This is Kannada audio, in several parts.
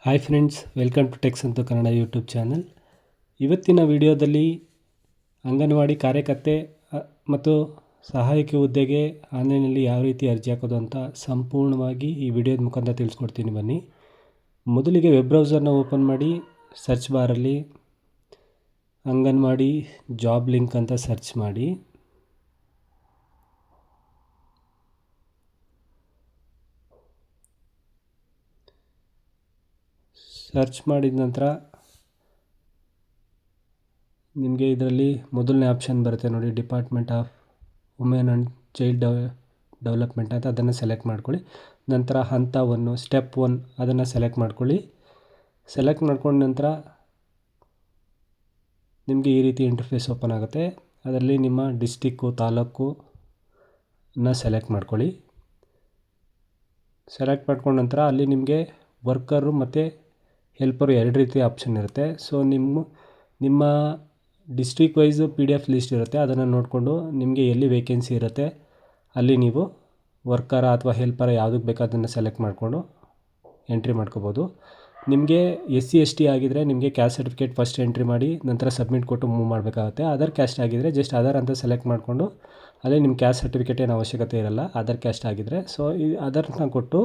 Hi friends, welcome to tech Santu Kannada YouTube channel. ಇವತ್ತಿನ ವಿಡಿಯೋದಲ್ಲಿ ಅಂಗನವಾಡಿ ಕಾರ್ಯಕರ್ತೆ ಮತ್ತು ಸಹಾಯಕಿ ಹುದ್ದೆಗೆ ಆನ್ಲೈನಲ್ಲಿ ಯಾವ ರೀತಿ ಅರ್ಜಿ ಹಾಕೋದು ಅಂತ ಸಂಪೂರ್ಣವಾಗಿ ಈ ವಿಡಿಯೋದ ಮುಖಾಂತರ ತಿಳಿಸ್ಕೊಡ್ತೀನಿ. ಬನ್ನಿ. ಮೊದಲಿಗೆ ವೆಬ್ ಬ್ರೌಸರ್ನ ಓಪನ್ ಮಾಡಿ ಸರ್ಚ್ ಬಾರಲ್ಲಿ ಅಂಗನವಾಡಿ ಜಾಬ್ ಲಿಂಕ್ ಅಂತ ಸರ್ಚ್ ಮಾಡಿ. ಸರ್ಚ್ ಮಾಡಿದ ನಂತರ ನಿಮಗೆ ಇದರಲ್ಲಿ ಮೊದಲನೇ ಆಪ್ಷನ್ ಬರುತ್ತೆ ನೋಡಿ, department of women and child development ಅಂತ. ಅದನ್ನು ಸೆಲೆಕ್ಟ್ ಮಾಡ್ಕೊಳ್ಳಿ. ನಂತರ ಹಂತ 1 ಸ್ಟೆಪ್ 1 ಅದನ್ನು ಸೆಲೆಕ್ಟ್ ಮಾಡ್ಕೊಳ್ಳಿ. ಸೆಲೆಕ್ಟ್ ಮಾಡ್ಕೊಂಡ ನಂತರ ನಿಮಗೆ ಈ ರೀತಿ ಇಂಟರ್ಫೇಸ್ ಓಪನ್ ಆಗುತ್ತೆ. ಅದರಲ್ಲಿ ನಿಮ್ಮ ಡಿಸ್ಟಿಕ್ಕು ತಾಲೂಕನ್ನ ಸೆಲೆಕ್ಟ್ ಮಾಡ್ಕೊಳ್ಳಿ. ಸೆಲೆಕ್ಟ್ ಮಾಡ್ಕೊಂಡ ನಂತರ ಅಲ್ಲಿ ನಿಮಗೆ ವರ್ಕರು ಮತ್ತು ಹೆಲ್ಪರು ಎರಡು ರೀತಿ ಆಪ್ಷನ್ ಇರುತ್ತೆ. ಸೊ ನಿಮ್ಮ ಡಿಸ್ಟ್ರಿಕ್ ವೈಸು PDF ಲಿಸ್ಟ್ ಇರುತ್ತೆ. ಅದನ್ನು ನೋಡಿಕೊಂಡು ನಿಮಗೆ ಎಲ್ಲಿ ವೇಕೆನ್ಸಿ ಇರುತ್ತೆ ಅಲ್ಲಿ ನೀವು ವರ್ಕರ ಅಥವಾ ಹೆಲ್ಪರ ಯಾವುದಕ್ಕೆ ಬೇಕೋ ಅದನ್ನು ಸೆಲೆಕ್ಟ್ ಮಾಡಿಕೊಂಡು ಎಂಟ್ರಿ ಮಾಡ್ಕೋಬೋದು. ನಿಮಗೆ SC/ST ಆಗಿದ್ದರೆ ನಿಮಗೆ ಕ್ಯಾಸ್ಟ್ ಸರ್ಟಿಫಿಕೇಟ್ ಫಸ್ಟ್ ಎಂಟ್ರಿ ಮಾಡಿ ನಂತರ ಸಬ್ಮಿಟ್ ಕೊಟ್ಟು ಮೂವ್ ಮಾಡಬೇಕಾಗುತ್ತೆ. ಅದರ್ ಕ್ಯಾಸ್ಟ್ ಆಗಿದ್ದರೆ ಜಸ್ಟ್ ಅದರ್ ಅಂತ ಸೆಲೆಕ್ಟ್ ಮಾಡಿಕೊಂಡು ಅಲ್ಲಿ ನಿಮ್ಮ ಕ್ಯಾಸ್ಟ್ ಸರ್ಟಿಫಿಕೇಟ್ ಏನು ಅವಶ್ಯಕತೆ ಇರಲ್ಲ, ಅದರ್ ಕ್ಯಾಸ್ಟ್ ಆಗಿದ್ದರೆ. ಸೊ ಈ ಅದರ್ನ ಕೊಟ್ಟು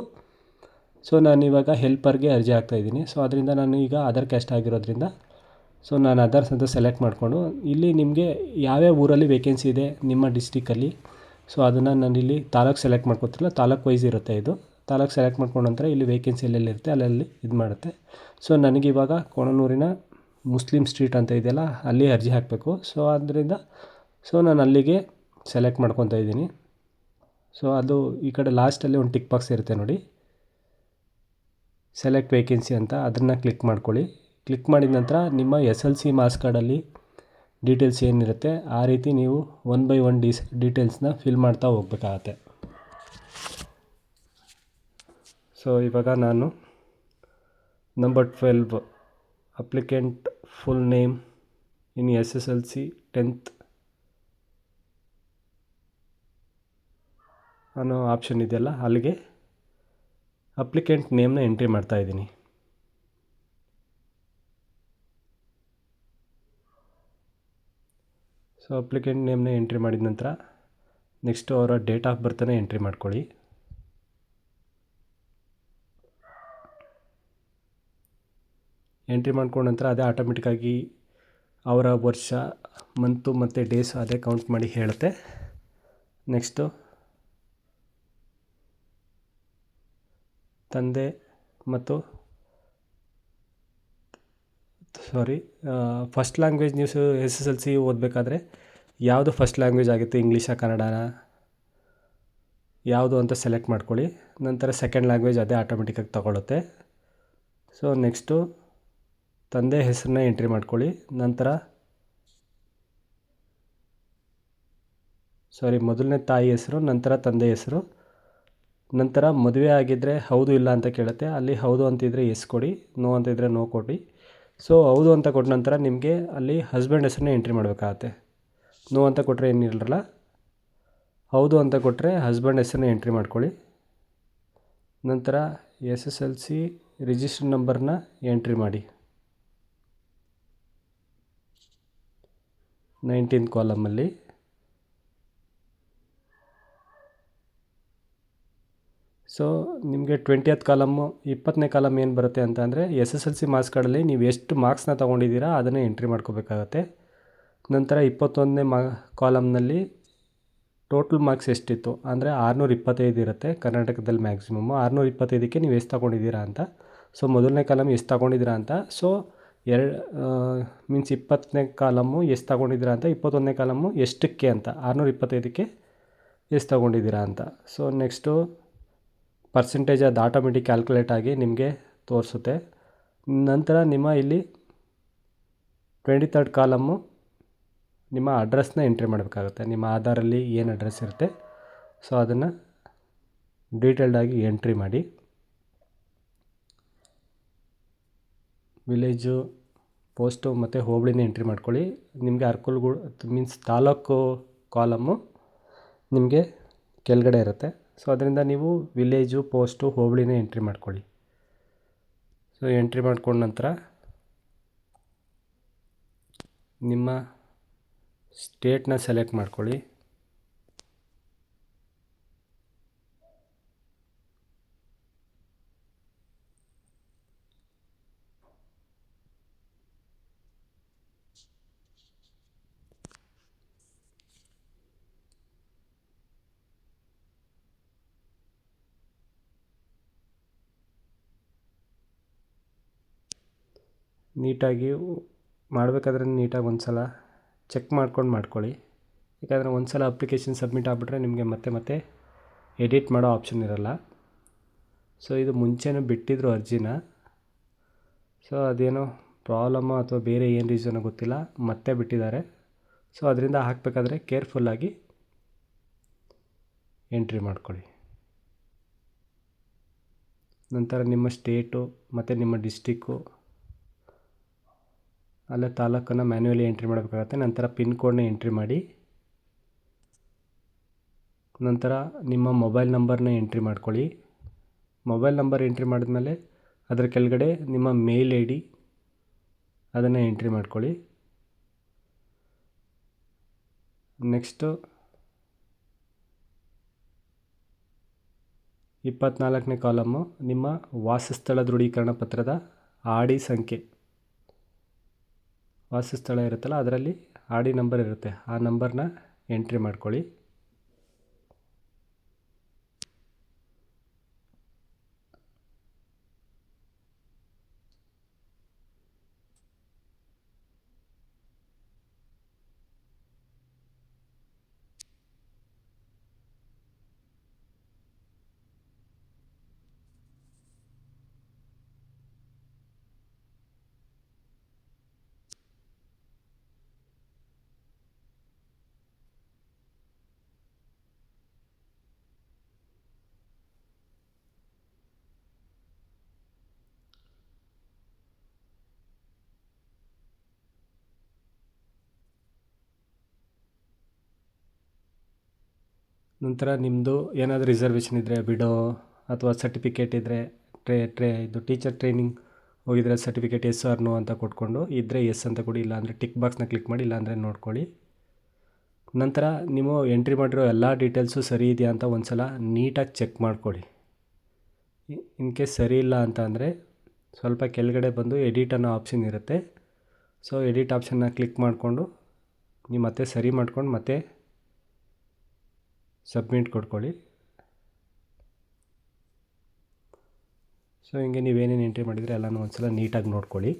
ನಾನಿವಾಗ ಹೆಲ್ಪರ್ಗೆ ಅರ್ಜಿ ಹಾಕ್ತಾಯಿದ್ದೀನಿ. ಸೊ ಅದರಿಂದ ನಾನು ಈಗ ಅದರ್ ಕ್ಯಾಸ್ಟ್ ಆಗಿರೋದ್ರಿಂದ ನಾನು ಅದರ್ಸ್ ಅಂತ ಸೆಲೆಕ್ಟ್ ಮಾಡಿಕೊಂಡು ಇಲ್ಲಿ ನಿಮಗೆ ಯಾವ್ಯಾವ ಊರಲ್ಲಿ ವೇಕೆನ್ಸಿ ಇದೆ ನಿಮ್ಮ ಡಿಸ್ಟಿಕಲ್ಲಿ, ಸೊ ಅದನ್ನು ನಾನಿಲ್ಲಿ ತಾಲೂಕು ಸೆಲೆಕ್ಟ್ ಮಾಡ್ಕೊತಿಲ್ಲ, ತಾಲೂಕು ವೈಸ್ ಇರುತ್ತೆ ಇದು. ತಾಲೂಕು ಸೆಲೆಕ್ಟ್ ಮಾಡ್ಕೊಂಡ ನಂತರ ಇಲ್ಲಿ ವೇಕೆನ್ಸಿ ಎಲ್ಲೆಲ್ಲಿರುತ್ತೆ ಅಲ್ಲಲ್ಲಿ ಇದು ಮಾಡುತ್ತೆ. ಸೊ ನನಗಿವಾಗ ಕೊಣನೂರಿನ ಮುಸ್ಲಿಮ್ ಸ್ಟ್ರೀಟ್ ಅಂತ ಇದೆಯಲ್ಲ ಅಲ್ಲಿ ಅರ್ಜಿ ಹಾಕಬೇಕು. ಸೊ ಆದ್ದರಿಂದ ನಾನು ಅಲ್ಲಿಗೆ ಸೆಲೆಕ್ಟ್ ಮಾಡ್ಕೊತಾ ಇದ್ದೀನಿ. ಸೊ ಅದು ಈ ಕಡೆ ಲಾಸ್ಟಲ್ಲಿ ಒಂದು ಟಿಕ್ ಬಾಕ್ಸ್ ಇರುತ್ತೆ ನೋಡಿ, ಸೆಲೆಕ್ಟ್ ವೇಕೆನ್ಸಿ ಅಂತ. ಅದನ್ನು ಕ್ಲಿಕ್ ಮಾಡ್ಕೊಳ್ಳಿ. ಕ್ಲಿಕ್ ಮಾಡಿದ ನಂತರ ನಿಮ್ಮ SLC ಮಾರ್ಕ್ಸ್ ಕಾರ್ಡಲ್ಲಿ ಡೀಟೇಲ್ಸ್ ಏನಿರುತ್ತೆ ಆ ರೀತಿ ನೀವು 1 by 1 ಡೀಟೇಲ್ಸ್ನ ಫಿಲ್ ಮಾಡ್ತಾ ಹೋಗ್ಬೇಕಾಗತ್ತೆ. ಸೊ ಇವಾಗ ನಾನು ನಂಬರ್ 12 ಅಪ್ಲಿಕೆಂಟ್ ಫುಲ್ ನೇಮ್ ಇನ್ SSLC 10th ಅನ್ನೋ ಆಪ್ಷನ್ ಇದೆಯಲ್ಲ ಅಲ್ಲಿಗೆ ಅಪ್ಲಿಕೆಂಟ್ ನೇಮ್ನ ಎಂಟ್ರಿ ಮಾಡ್ತಾಯಿದ್ದೀನಿ. ಸೊ ಅಪ್ಲಿಕೆಂಟ್ ನೇಮ್ನ ಎಂಟ್ರಿ ಮಾಡಿದ ನಂತರ ನೆಕ್ಸ್ಟು ಅವರ ಡೇಟ್ ಆಫ್ ಬರ್ತನ್ನ ಎಂಟ್ರಿ ಮಾಡ್ಕೊಳ್ಳಿ. ಎಂಟ್ರಿ ಮಾಡ್ಕೊಂಡ ನಂತರ ಅದೇ ಆಟೋಮೆಟಿಕ್ಕಾಗಿ ಅವರ ವರ್ಷ, ಮಂತು ಮತ್ತು ಡೇಸ್ ಅದೇ ಕೌಂಟ್ ಮಾಡಿ ಹೇಳುತ್ತೆ. ನೆಕ್ಸ್ಟು ತಂದೆ ಮತ್ತು ಫಸ್ಟ್ ಲ್ಯಾಂಗ್ವೇಜ್ ನೀವು SSLC ಓದಬೇಕಾದ್ರೆ ಯಾವುದು ಫಸ್ಟ್ ಲ್ಯಾಂಗ್ವೇಜ್ ಆಗುತ್ತೆ, ಇಂಗ್ಲೀಷಾ ಕನ್ನಡನ ಯಾವುದು ಅಂತ ಸೆಲೆಕ್ಟ್ ಮಾಡ್ಕೊಳ್ಳಿ. ನಂತರ ಸೆಕೆಂಡ್ ಲ್ಯಾಂಗ್ವೇಜ್ ಅದೇ ಆಟೋಮೆಟಿಕ್ಕಾಗಿ ತಗೊಳುತ್ತೆ. ಸೊ ನೆಕ್ಸ್ಟು ತಂದೆ ಹೆಸರನ್ನ ಎಂಟ್ರಿ ಮಾಡ್ಕೊಳ್ಳಿ. ನಂತರ ಮೊದಲನೇ ತಾಯಿ ಹೆಸರು, ನಂತರ ತಂದೆ ಹೆಸರು. ನಂತರ ಮದುವೆ ಆಗಿದ್ದರೆ ಹೌದು ಇಲ್ಲ ಅಂತ ಕೇಳುತ್ತೆ. ಅಲ್ಲಿ ಹೌದು ಅಂತಿದ್ರೆ ಎಸ್ ಕೊಡಿ, ನೋ ಅಂತಿದ್ರೆ ನೋ ಕೊಡಿ. ಸೊ ಹೌದು ಅಂತ ಕೊಟ್ಟ ನಂತರ ನಿಮಗೆ ಅಲ್ಲಿ ಹಸ್ಬೆಂಡ್ ಹೆಸರನ್ನ ಎಂಟ್ರಿ ಮಾಡಬೇಕಾಗತ್ತೆ. ನೋ ಅಂತ ಕೊಟ್ಟರೆ ಏನಿರಲ್ಲ, ಹೌದು ಅಂತ ಕೊಟ್ಟರೆ ಹಸ್ಬೆಂಡ್ ಹೆಸರನ್ನ ಎಂಟ್ರಿ ಮಾಡ್ಕೊಳ್ಳಿ. ನಂತರ SSLC ರಿಜಿಸ್ಟರ್ ನಂಬರ್ನ ಎಂಟ್ರಿ ಮಾಡಿ 19th ಕಾಲಮಲ್ಲಿ. ಸೊ ನಿಮಗೆ 20th ಕಾಲಮ್ಮು 20ನೇ ಕಾಲಮ್ ಏನು ಬರುತ್ತೆ ಅಂತ ಅಂದರೆ SSLC ಮಾರ್ಕ್ಸ್ ಕಾರ್ಡಲ್ಲಿ ನೀವು ಎಷ್ಟು ಮಾರ್ಕ್ಸ್ನ ತೊಗೊಂಡಿದ್ದೀರಾ ಅದನ್ನು ಎಂಟ್ರಿ ಮಾಡ್ಕೋಬೇಕಾಗತ್ತೆ. ನಂತರ 21ನೇ ಕಾಲಮ್ನಲ್ಲಿ ಟೋಟಲ್ ಮಾರ್ಕ್ಸ್ ಎಷ್ಟಿತ್ತು ಅಂದರೆ 625 ಇರುತ್ತೆ ಕರ್ನಾಟಕದಲ್ಲಿ ಮ್ಯಾಕ್ಸಿಮಮ್ಮು. 625ಕ್ಕೆ ನೀವು ಎಷ್ಟು ತೊಗೊಂಡಿದ್ದೀರಾ ಅಂತ. ಸೊ ಮೊದಲನೇ ಕಾಲಮ್ ಎಷ್ಟು ತೊಗೊಂಡಿದ್ದೀರಾ ಅಂತ. ಸೊ 20ನೇ ಕಾಲಮ್ಮು ಎಷ್ಟು ತೊಗೊಂಡಿದ್ದೀರಾ ಅಂತ, 21ನೇ ಕಾಲಮ್ಮು ಎಷ್ಟಕ್ಕೆ ಅಂತ, 625ಕ್ಕೆ ಎಷ್ಟು ತೊಗೊಂಡಿದ್ದೀರಾ ಅಂತ. ಸೊ ನೆಕ್ಸ್ಟು ಪರ್ಸೆಂಟೇಜ್ ಅದು ಆಟೋಮೆಟಿಕ್ ಕ್ಯಾಲ್ಕುಲೇಟ್ ಆಗಿ ನಿಮಗೆ ತೋರಿಸುತ್ತೆ. ನಂತರ ನಿಮ್ಮ ಇಲ್ಲಿ 23rd ಕಾಲಮ್ಮು ನಿಮ್ಮ ಅಡ್ರೆಸ್ನ ಎಂಟ್ರಿ ಮಾಡಬೇಕಾಗುತ್ತೆ. ನಿಮ್ಮ ಆಧಾರಲ್ಲಿ ಏನು ಅಡ್ರೆಸ್ ಇರುತ್ತೆ ಸೊ ಅದನ್ನು ಡೀಟೇಲ್ಡಾಗಿ ಎಂಟ್ರಿ ಮಾಡಿ. ವಿಲೇಜು, ಪೋಸ್ಟು ಮತ್ತು ಹೋಬಳಿನ ಎಂಟ್ರಿ ಮಾಡ್ಕೊಳ್ಳಿ. ನಿಮಗೆ ಮೀನ್ಸ್ ತಾಲೂಕು ಕಾಲಮ್ಮು ನಿಮಗೆ ಕೆಳಗಡೆ ಇರುತ್ತೆ. ಸೊ ಅದರಿಂದ ನೀವು ವಿಲೇಜು, ಪೋಸ್ಟು, ಹೋಬಳಿನೇ ಎಂಟ್ರಿ ಮಾಡ್ಕೊಳ್ಳಿ. ಸೊ ಎಂಟ್ರಿ ಮಾಡ್ಕೊಂಡ ನಂತರ ನಿಮ್ಮ ಸ್ಟೇಟ್ನ ಸೆಲೆಕ್ಟ್ ಮಾಡ್ಕೊಳ್ಳಿ. ನೀಟಾಗಿ ಮಾಡಬೇಕಾದ್ರೆ ನೀಟಾಗಿ ಒಂದು ಸಲ ಚೆಕ್ ಮಾಡ್ಕೊಳ್ಳಿ. ಯಾಕಂದರೆ ಒಂದು ಸಲ ಅಪ್ಲಿಕೇಶನ್ ಸಬ್ಮಿಟ್ ಆಗಿಬಿಟ್ರೆ ನಿಮಗೆ ಮತ್ತೆ ಎಡಿಟ್ ಮಾಡೋ ಆಪ್ಷನ್ ಇರೋಲ್ಲ. ಸೊ ಇದು ಮುಂಚೆನೂ ಬಿಟ್ಟಿದ್ರು ಅರ್ಜಿನ. ಸೊ ಅದೇನೋ ಪ್ರಾಬ್ಲಮ್ಮು ಅಥವಾ ಬೇರೆ ಏನು ರೀಸನೋ ಗೊತ್ತಿಲ್ಲ, ಮತ್ತೆ ಬಿಟ್ಟಿದ್ದಾರೆ. ಸೊ ಅದರಿಂದ ಹಾಕಬೇಕಾದ್ರೆ ಕೇರ್ಫುಲ್ಲಾಗಿ ಎಂಟ್ರಿ ಮಾಡ್ಕೊಳ್ಳಿ. ನಂತರ ನಿಮ್ಮ ಸ್ಟೇಟು ಮತ್ತು ನಿಮ್ಮ ಡಿಸ್ಟಿಕ್ಕು, ಅಲ್ಲೇ ತಾಲೂಕನ್ನು ಮ್ಯಾನ್ಯುವಲಿ ಎಂಟ್ರಿ ಮಾಡಬೇಕಾಗತ್ತೆ. ನಂತರ ಪಿನ್ ಕೋಡ್ನ ಎಂಟ್ರಿ ಮಾಡಿ. ನಂತರ ನಿಮ್ಮ ಮೊಬೈಲ್ ನಂಬರ್ನ ಎಂಟ್ರಿ ಮಾಡ್ಕೊಳ್ಳಿ. ಮೊಬೈಲ್ ನಂಬರ್ ಎಂಟ್ರಿ ಮಾಡಿದ್ಮೇಲೆ ಅದರ ಕೆಳಗಡೆ ನಿಮ್ಮ ಮೇಲ್ ಐ ಡಿ ಅದನ್ನು ಎಂಟ್ರಿ ಮಾಡ್ಕೊಳ್ಳಿ. ನೆಕ್ಸ್ಟು 24ನೇ ಕಾಲಮ್ಮು ನಿಮ್ಮ ವಾಸಸ್ಥಳ ದೃಢೀಕರಣ ಪತ್ರದ ಆಡಿ ಸಂಖ್ಯೆ, ವಾಸಸ್ಥಳ ಇರುತ್ತಲ್ಲ ಅದರಲ್ಲಿ ಆಡಿ ನಂಬರ್ ಇರುತ್ತೆ, ಆ ನಂಬರ್ನ ಎಂಟ್ರಿ ಮಾಡ್ಕೊಳ್ಳಿ. ನಂತರ ನಿಮ್ಮದು ಏನಾದರೂ ರಿಸರ್ವೇಷನ್ ಇದ್ದರೆ ಬಿಡೋ, ಅಥವಾ ಸರ್ಟಿಫಿಕೇಟ್ ಇದ್ದರೆ ಇದು ಟೀಚರ್ ಟ್ರೈನಿಂಗ್ ಹೋಗಿದ್ರೆ ಸರ್ಟಿಫಿಕೇಟ್ ಎಸ್ ಆರ್ ನೋ ಅಂತ ಕೊಟ್ಕೊಂಡು ಇದ್ದರೆ ಎಸ್ ಅಂತ ಕೊಡಿ, ಇಲ್ಲಾಂದರೆ ಟಿಕ್ ಬಾಕ್ಸ್ನ ಕ್ಲಿಕ್ ಮಾಡಿ, ಇಲ್ಲಾಂದರೆ ನೋಡ್ಕೊಳ್ಳಿ. ನಂತರ ನೀವು ಎಂಟ್ರಿ ಮಾಡಿರೋ ಎಲ್ಲ ಡೀಟೇಲ್ಸು ಸರಿ ಇದೆಯಾ ಅಂತ ಒಂದು ಸಲ ನೀಟಾಗಿ ಚೆಕ್ ಮಾಡ್ಕೊಳ್ಳಿ. ಇನ್ ಕೇಸ್ ಸರಿ ಇಲ್ಲ ಅಂತ ಅಂದರೆ ಸ್ವಲ್ಪ ಕೆಳಗಡೆ ಬಂದು ಎಡಿಟ್ ಅನ್ನೋ ಆಪ್ಷನ್ ಇರುತ್ತೆ. ಸೊ ಎಡಿಟ್ ಆಪ್ಷನ್ನ ಕ್ಲಿಕ್ ಮಾಡಿಕೊಂಡು ನೀವು ಮತ್ತೆ ಸರಿ ಮಾಡ್ಕೊಂಡು ಮತ್ತೆ ಸಬ್ಮಿಟ್ ಕೊಡ್ಕೊಳ್ಳಿ. ಸೊ ಹಿಂಗೆ ನೀವೇನೇನು ಎಂಟ್ರಿ ಮಾಡಿದರೆ ಎಲ್ಲನೂ ಒಂದು ಸಲ ನೀಟಾಗಿ ನೋಡ್ಕೊಳ್ಳಿ.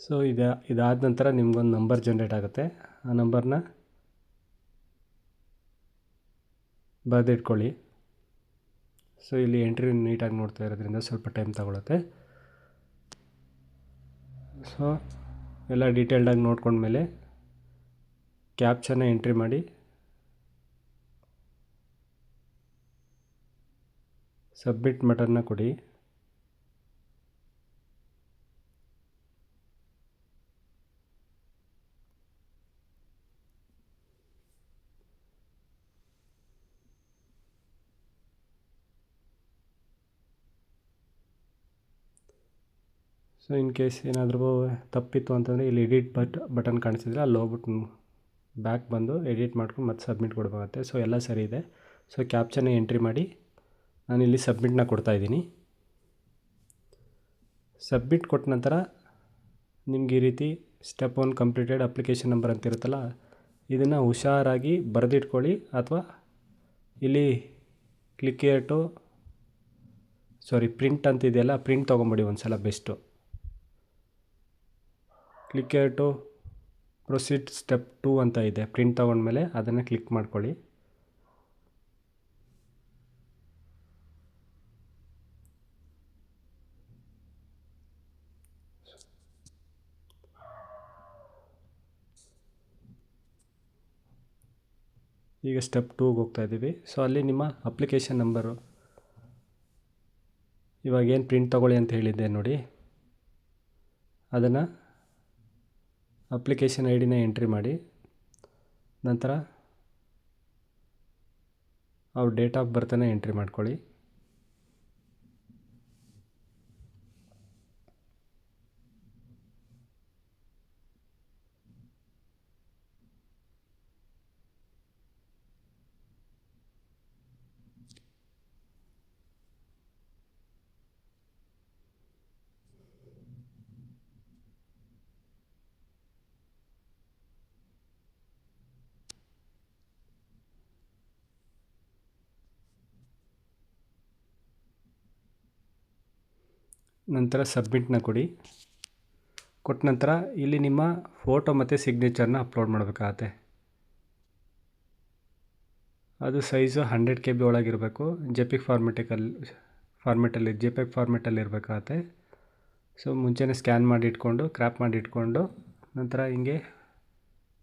ಸೊ ಇದಾದ ನಂತರ ನಿಮ್ಗೊಂದು ನಂಬರ್ ಜನ್ರೇಟ್ ಆಗುತ್ತೆ. ಆ ನಂಬರ್ನ ಬರೆದಿಟ್ಕೊಳ್ಳಿ. ಸೊ ಇಲ್ಲಿ ಎಂಟ್ರಿ ನೀಟಾಗಿ ನೋಡ್ತಾ ಇರೋದ್ರಿಂದ ಸ್ವಲ್ಪ ಟೈಮ್ ತಗೊಳುತ್ತೆ. ಸೊ ಎಲ್ಲ ಡೀಟೇಲ್ಡಾಗಿ ನೋಡ್ಕೊಂಡ್ಮೇಲೆ ಕ್ಯಾಪ್ಚನ್ನ ಎಂಟ್ರಿ ಮಾಡಿ ಸಬ್ಮಿಟ್ ಬಟನ್ನ ಕೊಡಿ. ಸೊ ಇನ್ ಕೇಸ್ ಏನಾದರೂ ತಪ್ಪಿತ್ತು ಅಂತಂದರೆ ಇಲ್ಲಿ ಎಡಿಟ್ ಬಟನ್ ಕಾಣಿಸಿದ್ರೆ ಅಲ್ಲಿ ಹೋಗ್ಬಿಟ್ಟು ಬ್ಯಾಕ್ ಬಂದು ಎಡಿಟ್ ಮಾಡ್ಕೊಂಡು ಮತ್ತೆ ಸಬ್ಮಿಟ್ ಕೊಡಬೇಕಾಗತ್ತೆ. ಸೊ ಎಲ್ಲ ಸರಿ ಇದೆ. ಸೊ ಕ್ಯಾಪ್ಚನ್ನ ಎಂಟ್ರಿ ಮಾಡಿ ನಾನಿಲ್ಲಿ ಸಬ್ಮಿಟ್ನ ಕೊಡ್ತಾಯಿದ್ದೀನಿ. ಸಬ್ಮಿಟ್ ಕೊಟ್ಟ ನಂತರ ನಿಮ್ಗೆ ಈ ರೀತಿ ಸ್ಟೆಪ್ 1 ಕಂಪ್ಲೀಟೆಡ್ ಅಪ್ಲಿಕೇಶನ್ ನಂಬರ್ ಅಂತ ಇರುತ್ತಲ್ಲ, ಇದನ್ನು ಹುಷಾರಾಗಿ ಬರೆದಿಟ್ಕೊಳ್ಳಿ. ಅಥವಾ ಇಲ್ಲಿ ಕ್ಲಿಕ್ ಹಿಯರ್ ಟು ಪ್ರಿಂಟ್ ಅಂತಿದೆಯಲ್ಲ, ಪ್ರಿಂಟ್ ತೊಗೊಂಬಿಡಿ ಒಂದು ಸಲ best. Click here to proceed step 2 ಅಂತ ಇದೆ, ಪ್ರಿಂಟ್ ತೊಗೊಂಡ್ಮೇಲೆ ಅದನ್ನು ಕ್ಲಿಕ್ ಮಾಡ್ಕೊಳ್ಳಿ. ಈಗ ಸ್ಟೆಪ್ 2ಗೆ ಹೋಗ್ತಾ ಇದ್ದೀವಿ. ಸೊ ಅಲ್ಲಿ ನಿಮ್ಮ ಅಪ್ಲಿಕೇಶನ್ ನಂಬರು, ಇವಾಗ ಏನು ಪ್ರಿಂಟ್ ತೊಗೊಳ್ಳಿ ಅಂತ ಹೇಳಿದ್ದೆ ನೋಡಿ, ಅದನ್ನು ಅಪ್ಲಿಕೇಶನ್ ID ನ ಎಂಟ್ರಿ ಮಾಡಿ. ನಂತರ ಅವ್ರ ಡೇಟ್ ಆಫ್ ಬರ್ತನ್ನು ಎಂಟ್ರಿ ಮಾಡ್ಕೊಳ್ಳಿ. ನಂತರ ಸಬ್ಮಿಟ್ನ ಕೊಡಿ. ಕೊಟ್ಟ ನಂತರ ಇಲ್ಲಿ ನಿಮ್ಮ ಫೋಟೋ ಮತ್ತು ಸಿಗ್ನೇಚರ್ನ ಅಪ್ಲೋಡ್ ಮಾಡಬೇಕಾಗತ್ತೆ. ಅದು ಸೈಜು 100 KB ಒಳಗಿರಬೇಕು. JPEG ಫಾರ್ಮೆಟಲ್ಲಿ ಇರಬೇಕಾಗತ್ತೆ. ಸೊ ಮುಂಚೆನೇ ಸ್ಕ್ಯಾನ್ ಮಾಡಿ ಇಟ್ಕೊಂಡು, ಕ್ರ್ಯಾಪ್ ಮಾಡಿ ಇಟ್ಕೊಂಡು, ನಂತರ ಹಿಂಗೆ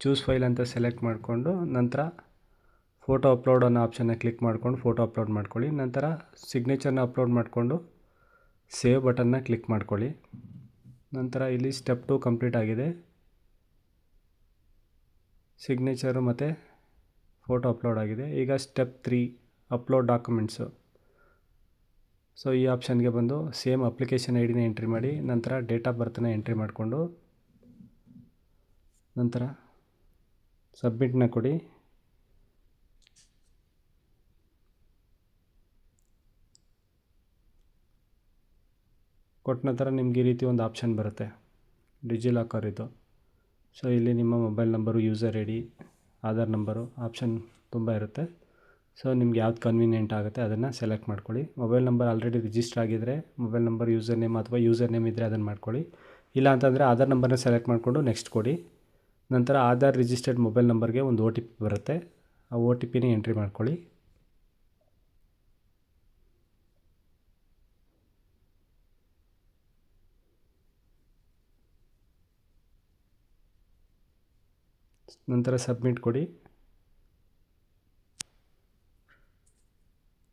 ಚೂಸ್ ಫೈಲ್ ಅಂತ ಸೆಲೆಕ್ಟ್ ಮಾಡಿಕೊಂಡು, ನಂತರ ಫೋಟೋ ಅಪ್ಲೋಡ್ ಅನ್ನೋ ಆಪ್ಷನ್ನ ಕ್ಲಿಕ್ ಮಾಡ್ಕೊಂಡು ಫೋಟೋ ಅಪ್ಲೋಡ್ ಮಾಡ್ಕೊಳ್ಳಿ. ನಂತರ ಸಿಗ್ನೇಚರ್ನ ಅಪ್ಲೋಡ್ ಮಾಡಿಕೊಂಡು ಸೇವ್ ಬಟನ್ನ ಕ್ಲಿಕ್ ಮಾಡ್ಕೊಳ್ಳಿ. ನಂತರ ಇಲ್ಲಿ ಸ್ಟೆಪ್ 2 ಕಂಪ್ಲೀಟ್ ಆಗಿದೆ. ಸಿಗ್ನೇಚರು ಮತ್ತು ಫೋಟೋ ಅಪ್ಲೋಡ್ ಆಗಿದೆ. ಈಗ ಸ್ಟೆಪ್ 3 ಅಪ್ಲೋಡ್ ಡಾಕ್ಯುಮೆಂಟ್ಸು. ಸೊ ಈ ಆಪ್ಷನ್ಗೆ ಬಂದು ಸೇಮ್ ಅಪ್ಲಿಕೇಶನ್ ID ನ ಎಂಟ್ರಿ ಮಾಡಿ. ನಂತರ ಡೇಟ್ ಆಫ್ ಬರ್ತನ್ನ ಎಂಟ್ರಿ ಮಾಡಿಕೊಂಡು, ನಂತರ ಸಬ್ಮಿಟ್ನ ಕೊಡಿ. ಕೊಟ್ಟ ನಂತರ ನಿಮ್ಗೆ ಈ ರೀತಿ ಒಂದು ಆಪ್ಷನ್ ಬರುತ್ತೆ, ಡಿಜಿಲಾಕರ್ ಇದು. ಸೊ ಇಲ್ಲಿ ನಿಮ್ಮ mobile number, user ID, Aadhaar number option ತುಂಬ ಇರುತ್ತೆ. ಸೊ ನಿಮ್ಗೆ ಯಾವ್ದು ಕನ್ವೀನಿಯೆಂಟ್ ಆಗುತ್ತೆ ಅದನ್ನು ಸೆಲೆಕ್ಟ್ ಮಾಡ್ಕೊಳ್ಳಿ. ಮೊಬೈಲ್ ನಂಬರ್ ಆಲ್ರೆಡಿ ರಿಜಿಸ್ಟರ್ ಆಗಿದ್ದರೆ ಮೊಬೈಲ್ ನಂಬರ್, ಯೂಸರ್ ನೇಮ್ ಅಥವಾ ಯೂಸರ್ ನೇಮ್ ಇದ್ದರೆ ಅದನ್ನು ಮಾಡ್ಕೊಳ್ಳಿ. ಇಲ್ಲ ಅಂತಂದರೆ ಆಧಾರ್ ನಂಬರ್ನ ಸೆಲೆಕ್ಟ್ ಮಾಡಿಕೊಂಡು ನೆಕ್ಸ್ಟ್ ಕೊಡಿ. ನಂತರ ಆಧಾರ್ ರಿಜಿಸ್ಟರ್ಡ್ ಮೊಬೈಲ್ ನಂಬರ್ಗೆ ಒಂದು OTP ಬರುತ್ತೆ, ಆ OTPನ ಎಂಟ್ರಿ ಮಾಡ್ಕೊಳ್ಳಿ. ನಂತರ ಸಬ್ಮಿಟ್ ಕೊಡಿ.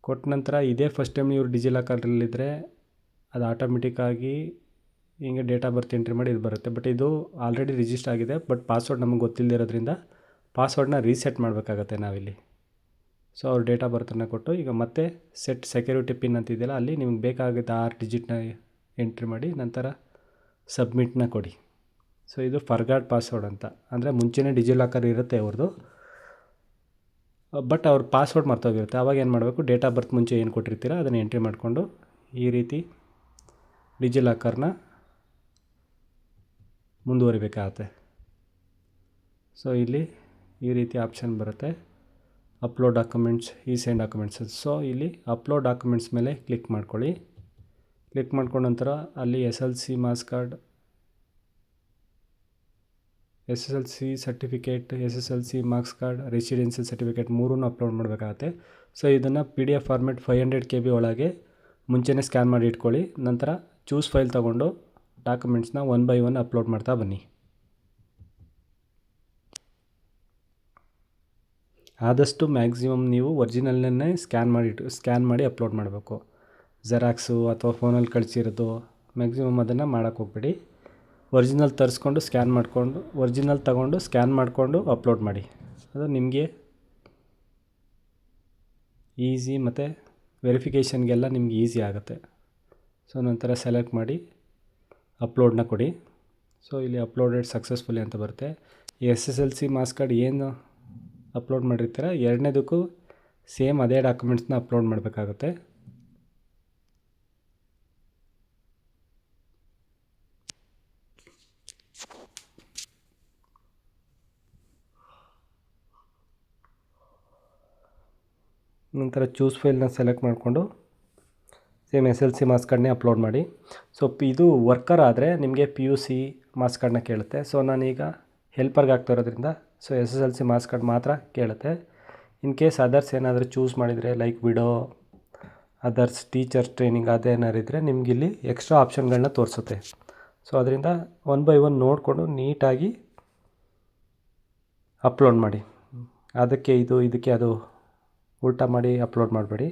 ಕೊಟ್ಟ ನಂತರ ಇದೇ ಫಸ್ಟ್ ಟೈಮ್ ನೀವು ಡಿಜಿಲಾಕರಲ್ಲಿದ್ದರೆ ಅದು ಆಟೋಮೆಟಿಕ್ಕಾಗಿ ಹಿಂಗೆ ಡೇಟ್ ಆಫ್ ಬರ್ತ್ ಎಂಟ್ರಿ ಮಾಡಿ ಇದು ಬರುತ್ತೆ. ಬಟ್ ಇದು ಆಲ್ರೆಡಿ ರಿಜಿಸ್ಟರ್ ಆಗಿದೆ, ಬಟ್ ಪಾಸ್ವರ್ಡ್ ನಮಗೆ ಗೊತ್ತಿಲ್ಲದಿರೋದ್ರಿಂದ ಪಾಸ್ವರ್ಡ್ನ ರೀಸೆಟ್ ಮಾಡಬೇಕಾಗತ್ತೆ ನಾವಿಲ್ಲಿ. ಸೊ ಅವ್ರ ಡೇಟ್ ಆಫ್ ಬರ್ತನ್ನು ಕೊಟ್ಟು ಈಗ ಮತ್ತೆ ಸೆಟ್ ಸೆಕ್ಯೂರಿಟಿ ಪಿನ್ ಅಂತಿದೆಯಲ್ಲ, ಅಲ್ಲಿ ನಿಮ್ಗೆ ಬೇಕಾಗುತ್ತೆ 6 ಡಿಜಿಟ್ನ ಎಂಟ್ರಿ ಮಾಡಿ. ನಂತರ ಸಬ್ಮಿಟ್ನ ಕೊಡಿ. ಸೊ ಇದು ಫರ್ಗಾಟ್ ಪಾಸ್ವರ್ಡ್ ಅಂತ, ಅಂದರೆ ಮುಂಚೆನೇ ಡಿಜಿಲಾಕರ್ ಇರುತ್ತೆ ಅವ್ರದ್ದು, ಬಟ್ ಅವ್ರ ಪಾಸ್ವರ್ಡ್ ಮರ್ತೋಗಿರುತ್ತೆ. ಆವಾಗ ಏನು ಮಾಡಬೇಕು, ಡೇಟ್ ಆಫ್ ಬರ್ತ್ ಮುಂಚೆ ಏನು ಕೊಟ್ಟಿರ್ತೀರ ಅದನ್ನು ಎಂಟ್ರಿ ಮಾಡಿಕೊಂಡು ಈ ರೀತಿ ಡಿಜಿಲಾಕರ್ನ ಮುಂದುವರಿಬೇಕಾಗತ್ತೆ. ಸೊ ಇಲ್ಲಿ ಈ ರೀತಿ ಆಪ್ಷನ್ ಬರುತ್ತೆ, upload documents, send documents. So ಇಲ್ಲಿ ಅಪ್ಲೋಡ್ ಡಾಕ್ಯುಮೆಂಟ್ಸ್ ಮೇಲೆ ಕ್ಲಿಕ್ ಮಾಡ್ಕೊಳ್ಳಿ. ಕ್ಲಿಕ್ ಮಾಡ್ಕೊಂಡ ನಂತರ ಅಲ್ಲಿ SSLC marks card, SSLC certificate, SSLC marks card, residential certificate 3 upload ಮಾಡಬೇಕಾಗತ್ತೆ. ಸೊ ಇದನ್ನು PDF ಫಾರ್ಮೆಟ್ 500 KB ಒಳಗೆ ಮುಂಚೆನೇ ಸ್ಕ್ಯಾನ್ ಮಾಡಿ ಇಟ್ಕೊಳ್ಳಿ. ನಂತರ ಚೂಸ್ ಫೈಲ್ ತೊಗೊಂಡು ಡಾಕ್ಯುಮೆಂಟ್ಸ್ನ 1 by 1 ಅಪ್ಲೋಡ್ ಮಾಡ್ತಾ ಬನ್ನಿ. ಆದಷ್ಟು ಮ್ಯಾಕ್ಸಿಮಮ್ ನೀವು ಒರಿಜಿನಲ್ನೇ ಸ್ಕ್ಯಾನ್ ಮಾಡಿ ಅಪ್ಲೋಡ್ ಮಾಡಬೇಕು. ಜೆರಾಕ್ಸು ಅಥವಾ ಫೋನಲ್ಲಿ ಕಳಿಸಿರೋದು ಮ್ಯಾಕ್ಸಿಮಮ್ ಅದನ್ನು ಮಾಡೋಕ್ಕೆ ಹೋಗ್ಬೇಡಿ. ಒರಿಜಿನಲ್ ತರಿಸ್ಕೊಂಡು ಒರಿಜಿನಲ್ ತಗೊಂಡು ಸ್ಕ್ಯಾನ್ ಮಾಡಿಕೊಂಡು ಅಪ್ಲೋಡ್ ಮಾಡಿ. ಅದು ನಿಮಗೆ ಈಸಿ ಮತ್ತು ವೆರಿಫಿಕೇಷನ್ಗೆಲ್ಲ ನಿಮ್ಗೆ ಈಸಿ ಆಗುತ್ತೆ. ಸೊ ನಂತರ ಸೆಲೆಕ್ಟ್ ಮಾಡಿ ಅಪ್ಲೋಡ್ನ ಕೊಡಿ. ಸೊ ಇಲ್ಲಿ ಅಪ್ಲೋಡೆಡ್ ಸಕ್ಸಸ್ಫುಲಿ ಅಂತ ಬರುತ್ತೆ. ಈ SSLC ಮಾರ್ಕ್ಸ್ ಕಾರ್ಡ್ ಏನು ಅಪ್ಲೋಡ್ ಮಾಡಿರ್ತೀರ, ಎರಡನೇದಕ್ಕೂ ಸೇಮ್ ಅದೇ ಡಾಕ್ಯುಮೆಂಟ್ಸ್ನ ಅಪ್ಲೋಡ್ ಮಾಡಬೇಕಾಗುತ್ತೆ. ನಂತರ ಚೂಸ್ ಫೈಲ್ನ ಸೆಲೆಕ್ಟ್ ಮಾಡಿಕೊಂಡು ಸೇಮ್ SSLC ಮಾರ್ಕ್ಸ್ ಕಾರ್ಡ್ನೇ ಅಪ್ಲೋಡ್ ಮಾಡಿ. ಸೊ ಇದು ವರ್ಕರ್ ಆದರೆ ನಿಮಗೆ PUC ಮಾರ್ಕ್ಸ್ ಕಾರ್ಡ್ನ ಕೇಳುತ್ತೆ. ಸೊ ನಾನೀಗ ಹೆಲ್ಪರ್ಗೆ ಆಗ್ತಾ ಇರೋದ್ರಿಂದ ಸೊ SSLC ಮಾರ್ಕ್ಸ್ ಕಾರ್ಡ್ ಮಾತ್ರ ಕೇಳುತ್ತೆ. ಇನ್ ಕೇಸ್ ಅದರ್ಸ್ ಏನಾದರೂ ಚೂಸ್ ಮಾಡಿದರೆ like widow, others, teachers training ಅದೇನಾರು ಇದ್ದರೆ ನಿಮಗಿಲ್ಲಿ ಎಕ್ಸ್ಟ್ರಾ ಆಪ್ಷನ್ಗಳನ್ನ ತೋರಿಸುತ್ತೆ. ಸೊ ಅದರಿಂದ 1 ಬೈ 1 ನೋಡಿಕೊಂಡು ನೀಟಾಗಿ ಅಪ್ಲೋಡ್ ಮಾಡಿ. ಇದಕ್ಕೆ ಅದು ಉಲ್ಟಾ ಮಾಡಿ ಅಪ್ಲೋಡ್ ಮಾಡಬೇಡಿ.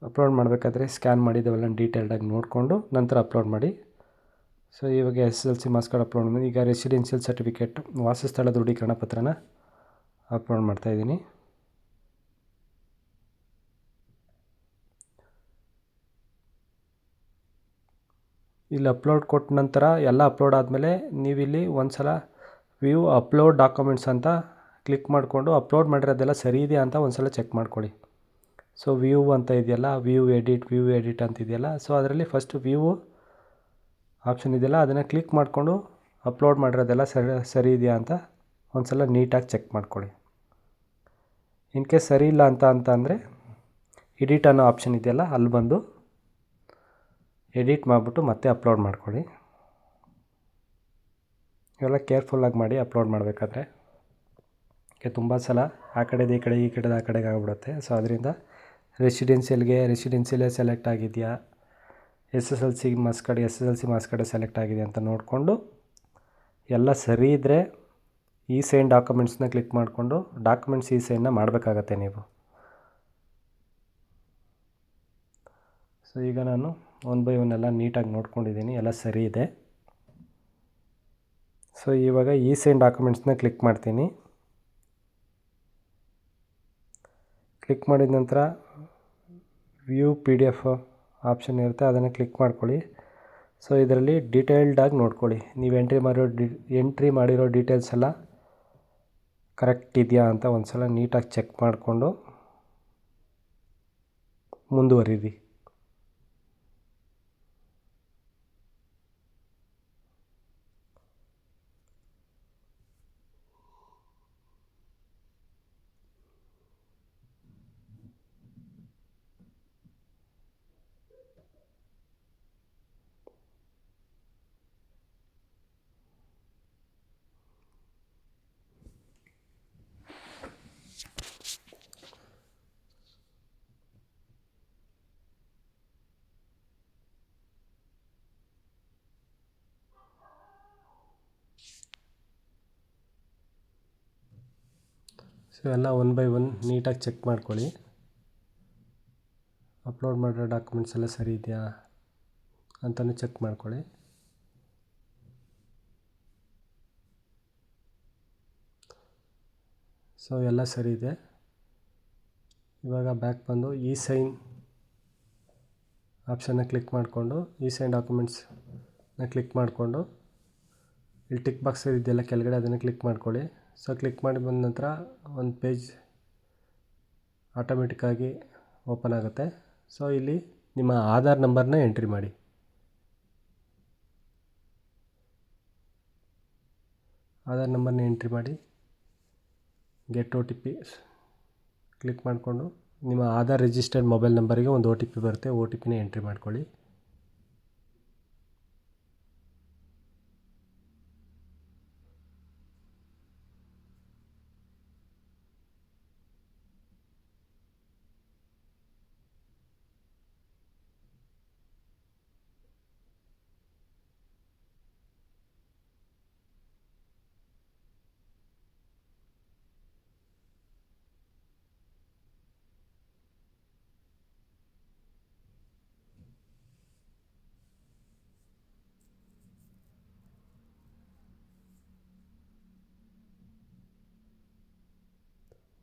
ಅಪ್ಲೋಡ್ ಮಾಡಬೇಕಾದ್ರೆ ಸ್ಕ್ಯಾನ್ ಮಾಡಿದ್ದವೆಲ್ಲ ಡೀಟೇಲ್ಡಾಗಿ ನೋಡಿಕೊಂಡು ನಂತರ ಅಪ್ಲೋಡ್ ಮಾಡಿ. ಸೊ ಇವಾಗ SSLC ಮಾರ್ಕ್ಸ್ ಕಾರ್ಡ್ ಅಪ್ಲೋಡ್ ಮಾಡಿ. ಈಗ ರೆಸಿಡೆನ್ಷಿಯಲ್ ಸರ್ಟಿಫಿಕೇಟ್, ವಾಸಸ್ಥಳ ದೃಢೀಕರಣ ಪತ್ರನ ಅಪ್ಲೋಡ್ ಮಾಡ್ತಾಯಿದ್ದೀನಿ. ಇಲ್ಲಿ ಅಪ್ಲೋಡ್ ಕೊಟ್ಟ ನಂತರ ಎಲ್ಲ ಅಪ್ಲೋಡ್ ಆದಮೇಲೆ ನೀವಿಲ್ಲಿ ಒಂದು ಸಲ ವ್ಯೂ ಅಪ್ಲೋಡ್ ಡಾಕ್ಯುಮೆಂಟ್ಸ್ ಅಂತ ಕ್ಲಿಕ್ ಮಾಡಿಕೊಂಡು ಅಪ್ಲೋಡ್ ಮಾಡಿರೋದೆಲ್ಲ ಸರಿ ಇದೆಯಾ ಅಂತ ಒಂದು ಸಲ ಚೆಕ್ ಮಾಡ್ಕೊಳ್ಳಿ. ಸೊ ವ್ಯೂ ಅಂತ ಇದೆಯಲ್ಲ, ವ್ಯೂ ಎಡಿಟ್ ಅಂತ ಇದೆಯಲ್ಲ, ಸೊ ಅದರಲ್ಲಿ ಫಸ್ಟ್ ವ್ಯೂ ಆಪ್ಷನ್ ಇದೆಯಲ್ಲ ಅದನ್ನು ಕ್ಲಿಕ್ ಮಾಡಿಕೊಂಡು ಅಪ್ಲೋಡ್ ಮಾಡಿರೋದೆಲ್ಲ ಸರಿ ಇದೆಯಾ ಅಂತ ಒಂದು ಸಲ ನೀಟಾಗಿ ಚೆಕ್ ಮಾಡ್ಕೊಳ್ಳಿ. ಇನ್ ಕೇಸ್ ಸರಿ ಇಲ್ಲ ಅಂದರೆ ಎಡಿಟ್ ಅನ್ನೋ ಆಪ್ಷನ್ ಇದೆಯಲ್ಲ ಅಲ್ಲಿ ಬಂದು ಎಡಿಟ್ ಮಾಡಿಬಿಟ್ಟು ಮತ್ತೆ ಅಪ್ಲೋಡ್ ಮಾಡ್ಕೊಳ್ಳಿ. ಇವೆಲ್ಲ ಕೇರ್ಫುಲ್ಲಾಗಿ ಮಾಡಿ ಅಪ್ಲೋಡ್ ಮಾಡಬೇಕಾದ್ರೆ. ತುಂಬ ಸಲ ಆ ಕಡೆದು ಈ ಕಡೆ, ಈ ಕಡೆದು ಆ ಕಡೆಗೆ ಆಗಿಬಿಡುತ್ತೆ. ಸೊ ಅದರಿಂದ ರೆಸಿಡೆನ್ಷಿಯಲ್ಲೇ ಸೆಲೆಕ್ಟ್ ಆಗಿದೆಯಾ, SSLC ಮಾರ್ಕ್ಸ್ ಕಾರ್ಡ್ ಸೆಲೆಕ್ಟ್ ಆಗಿದೆ ಅಂತ ನೋಡಿಕೊಂಡು ಎಲ್ಲ ಸರಿ ಇದ್ದರೆ ಸೈನ್ ಡಾಕ್ಯುಮೆಂಟ್ಸ್ನ ಕ್ಲಿಕ್ ಮಾಡಿಕೊಂಡು ಡಾಕ್ಯುಮೆಂಟ್ಸ್ ಸೈನ್ನ ಮಾಡಬೇಕಾಗತ್ತೆ ನೀವು. ಸೊ ಈಗ ನಾನು 1 ಬೈ 1 ಎಲ್ಲ ನೀಟಾಗಿ ನೋಡ್ಕೊಂಡಿದ್ದೀನಿ, ಎಲ್ಲ ಸರಿ ಇದೆ. ಸೊ ಇವಾಗ ಸೈನ್ ಡಾಕ್ಯುಮೆಂಟ್ಸ್ನ ಕ್ಲಿಕ್ ಮಾಡ್ತೀನಿ. ಕ್ಲಿಕ್ ಮಾಡಿದ ನಂತರ ವ್ಯೂ PDF ಆಪ್ಷನ್ ಇರುತ್ತೆ, ಅದನ್ನು ಕ್ಲಿಕ್ ಮಾಡ್ಕೊಳ್ಳಿ. ಸೊ ಇದರಲ್ಲಿ ಡೀಟೇಲ್ಡಾಗಿ ನೋಡ್ಕೊಳ್ಳಿ, ನೀವು ಎಂಟ್ರಿ ಮಾಡಿರೋ ಡೀಟೇಲ್ಸ್ ಎಲ್ಲ ಕರೆಕ್ಟ್ ಇದೆಯಾ ಅಂತ ಒಂದು ಸಲ ನೀಟಾಗಿ ಚೆಕ್ ಮಾಡಿಕೊಂಡು ಮುಂದುವರಿರಿ. ಸೊ ಎಲ್ಲ 1 ಬೈ 1 ನೀಟಾಗಿ ಚೆಕ್ ಮಾಡ್ಕೊಳ್ಳಿ. ಅಪ್ಲೋಡ್ ಮಾಡಿರೋ ಡಾಕ್ಯುಮೆಂಟ್ಸ್ ಎಲ್ಲ ಸರಿ ಇದೆಯಾ ಅಂತಲೂ ಚೆಕ್ ಮಾಡ್ಕೊಳ್ಳಿ. ಸೊ ಎಲ್ಲ ಸರಿ ಇದೆ. ಇವಾಗ ಬ್ಯಾಕ್ ಬಂದು ಸೈನ್ ಆಪ್ಷನ್ನ ಕ್ಲಿಕ್ ಮಾಡಿಕೊಂಡು ಸೈನ್ ಡಾಕ್ಯುಮೆಂಟ್ಸ್ನ ಕ್ಲಿಕ್ ಮಾಡಿಕೊಂಡು ಇಲ್ಲಿ ಟಿಕ್ ಬಾಕ್ಸ್ ಇದೆಯಲ್ಲ ಕೆಳಗಡೆ ಅದನ್ನು ಕ್ಲಿಕ್ ಮಾಡ್ಕೊಳ್ಳಿ. ಸೊ ಕ್ಲಿಕ್ ಮಾಡಿ ಬಂದ ನಂತರ ಒಂದು ಪೇಜ್ ಆಟೋಮೆಟಿಕ್ಕಾಗಿ ಓಪನ್ ಆಗುತ್ತೆ. ಸೊ ಇಲ್ಲಿ ನಿಮ್ಮ ಆಧಾರ್ ನಂಬರ್ನ ಎಂಟ್ರಿ ಮಾಡಿ. ಆಧಾರ್ ನಂಬರ್ನ ಎಂಟ್ರಿ ಮಾಡಿ ಗೆಟ್ OTP ಕ್ಲಿಕ್ ಮಾಡಿಕೊಂಡು ನಿಮ್ಮ ಆಧಾರ್ ರಿಜಿಸ್ಟರ್ಡ್ ಮೊಬೈಲ್ ನಂಬರಿಗೆ ಒಂದು OTP ಬರುತ್ತೆ, OTPನ ಎಂಟ್ರಿ ಮಾಡ್ಕೊಳ್ಳಿ.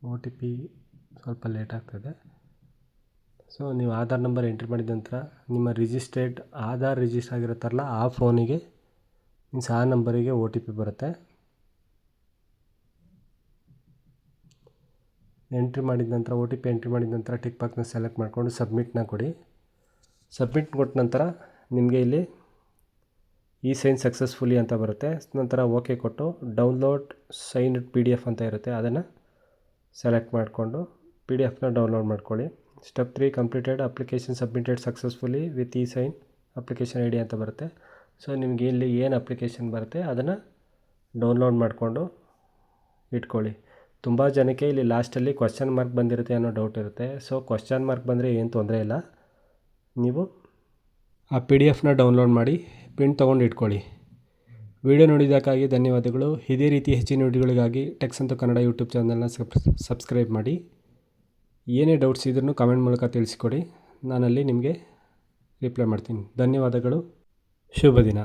OTP ಸ್ವಲ್ಪ ಲೇಟ್ ಆಗ್ತದೆ. ಸೊ ನೀವು ಆಧಾರ್ ನಂಬರ್ ಎಂಟ್ರಿ ಮಾಡಿದ ನಂತರ ನಿಮ್ಮ ಆಧಾರ್ ರಿಜಿಸ್ಟರ್ ಆಗಿರುತ್ತಲ್ಲ ಆ ಫೋನಿಗೆ ಮೀನ್ಸ್ ಆ ನಂಬರಿಗೆ OTP ಬರುತ್ತೆ. ಎಂಟ್ರಿ ಮಾಡಿದ ನಂತರ OTP ಎಂಟ್ರಿ ಮಾಡಿದ ನಂತರ ಟಿಕ್ ಬಾಕ್ಸ್ನ ಸೆಲೆಕ್ಟ್ ಮಾಡಿಕೊಂಡು ಸಬ್ಮಿಟ್ನ ಕೊಡಿ. ಸಬ್ಮಿಟ್ ಕೊಟ್ಟ ನಂತರ ನಿಮಗೆ ಇಲ್ಲಿ ಸೈನ್ ಸಕ್ಸಸ್ಫುಲಿ ಅಂತ ಬರುತ್ತೆ. ನಂತರ ಓಕೆ ಕೊಟ್ಟು ಡೌನ್ಲೋಡ್ ಸೈನ್ಡ್ PDF ಅಂತ ಇರುತ್ತೆ, ಅದನ್ನು ಸೆಲೆಕ್ಟ್ ಮಾಡಿಕೊಂಡು PDF ಡೌನ್ಲೋಡ್ ಮಾಡ್ಕೊಳ್ಳಿ. Step 3 completed, application submitted successfully with E-sign application ID ಅಂತ ಬರುತ್ತೆ. ಸೊ ನಿಮಗೆ ಇಲ್ಲಿ ಏನು ಅಪ್ಲಿಕೇಶನ್ ಬರುತ್ತೆ ಅದನ್ನು ಡೌನ್ಲೋಡ್ ಮಾಡಿಕೊಂಡು ಇಟ್ಕೊಳ್ಳಿ. ತುಂಬ ಜನಕ್ಕೆ ಇಲ್ಲಿ ಲಾಸ್ಟಲ್ಲಿ ಕ್ವಶ್ಚನ್ ಮಾರ್ಕ್ ಬಂದಿರುತ್ತೆ ಅನ್ನೋ ಡೌಟ್ ಇರುತ್ತೆ. ಸೊ ಕ್ವಶ್ಚನ್ ಮಾರ್ಕ್ ಬಂದರೆ ಏನು ತೊಂದರೆ ಇಲ್ಲ, ನೀವು ಆ PDF ಡೌನ್ಲೋಡ್ ಮಾಡಿ ಪ್ರಿಂಟ್ ತೊಗೊಂಡು ಇಟ್ಕೊಳ್ಳಿ. ವಿಡಿಯೋ ನೋಡಿದ್ದಕ್ಕಾಗಿ ಧನ್ಯವಾದಗಳು. ಇದೇ ರೀತಿ ಹೆಚ್ಚಿನ ವಿಡಿಯೋಗಳಿಗಾಗಿ ಟೆಕ್ಸಂತು ಕನ್ನಡ ಯೂಟ್ಯೂಬ್ ಚಾನಲ್ನ ಸಬ್ಸ್ಕ್ರೈಬ್ ಮಾಡಿ. ಏನೇ ಡೌಟ್ಸ್ ಇದ್ರೂ ಕಮೆಂಟ್ ಮೂಲಕ ತಿಳಿಸಿಕೊಡಿ, ನಾನಲ್ಲಿ ನಿಮಗೆ ರಿಪ್ಲೈ ಮಾಡ್ತೀನಿ. ಧನ್ಯವಾದಗಳು. ಶುಭ ದಿನ.